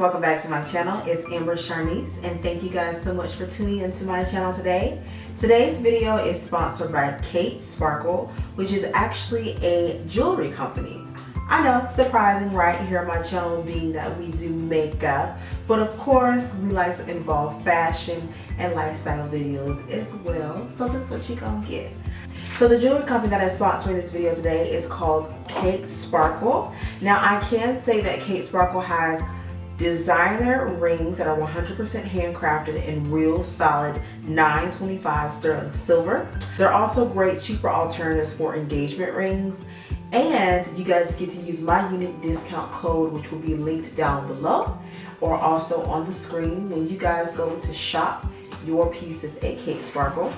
welcome back to my channel. It's Ambersharniece, and thank you guys so much for tuning into my channel today. Today's video is sponsored by Kate Sparkle, which is actually a jewelry company. I know, surprising right here on my channel being that we do makeup, but of course we like to involve fashion and lifestyle videos as well, so this is what you gonna get. So the jewelry company that is sponsoring this video today is called Kate Sparkle. Now I can say that Kate Sparkle has designer rings that are 100% handcrafted in real solid 925 sterling silver. They're also great cheaper alternatives for engagement rings, and you guys get to use my unique discount code, which will be linked down below or also on the screen when you guys go to shop your pieces at Kate Sparkle.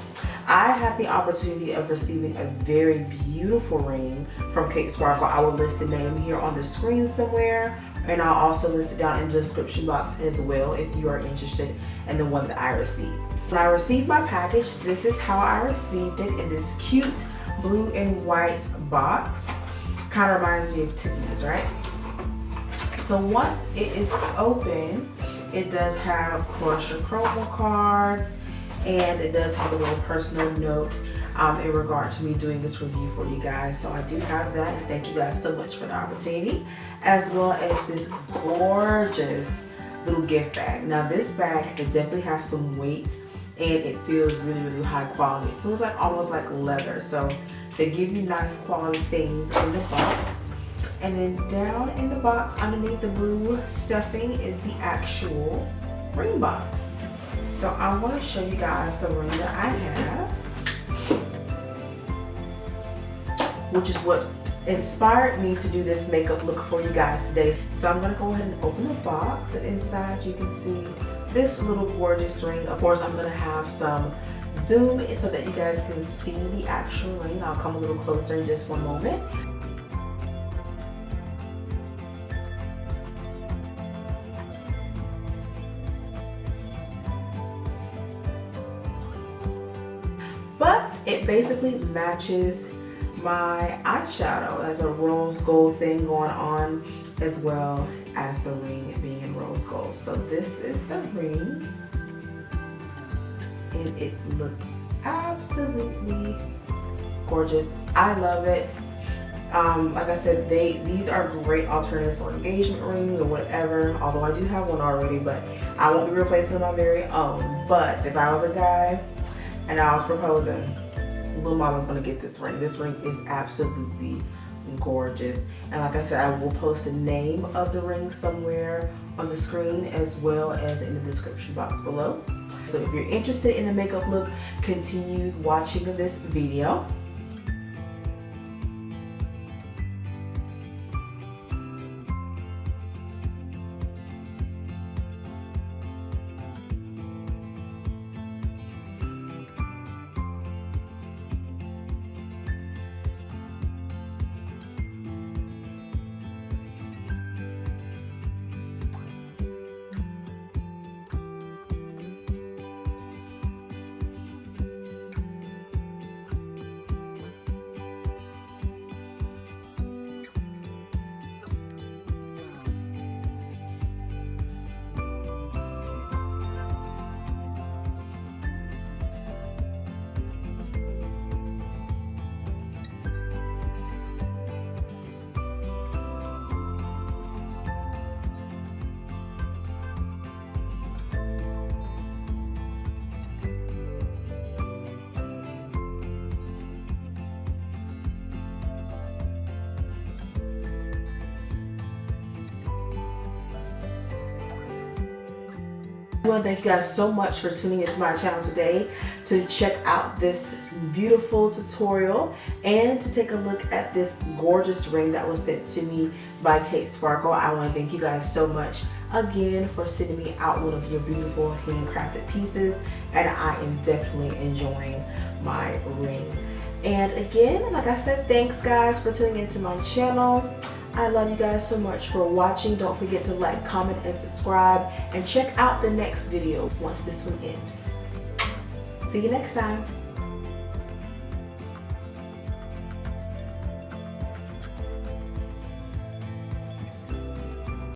I have the opportunity of receiving a very beautiful ring from Kate Sparkle. I will list the name here on the screen somewhere, and I'll also list it down in the description box as well if you are interested in the one that I received. When I received my package, this is how I received it, in this cute blue and white box. Kind of reminds you of Tiffany's, right? So once it is open, it does have, of course, your promo cards, and it does have a little personal note in regard to me doing this review for you guys. So I do have that, and thank you guys so much for the opportunity, as well as this gorgeous little gift bag. Now this bag, it definitely has some weight, and it feels really high quality. It feels like almost like leather, so they give you nice quality things in the box. And then down in the box underneath the blue stuffing is the actual ring box. So I want to show you guys the ring that I have, which is what inspired me to do this makeup look for you guys today. So I'm going to go ahead and open the box, and inside you can see this little gorgeous ring. Of course, I'm going to have some zoom so that you guys can see the actual ring. I'll come a little closer in just one moment. But it basically matches my eyeshadow as a rose gold thing going on, as well as the ring being in rose gold. So this is the ring, and it looks absolutely gorgeous. I love it. Like I said, these are great alternatives for engagement rings or whatever, although I do have one already, but I won't be replacing my very own. But if I was a guy and I was proposing, little mama's gonna get this ring. This ring is absolutely gorgeous. And like I said, I will post the name of the ring somewhere on the screen, as well as in the description box below. So if you're interested in the makeup look, continue watching this video. I want to thank you guys so much for tuning into my channel today to check out this beautiful tutorial and to take a look at this gorgeous ring that was sent to me by Kate Sparkle. I want to thank you guys so much again for sending me out one of your beautiful handcrafted pieces, and I am definitely enjoying my ring. And again, like I said, thanks guys for tuning into my channel. I love you guys so much for watching. Don't forget to like, comment, and subscribe, and check out the next video once this one ends. See you next time.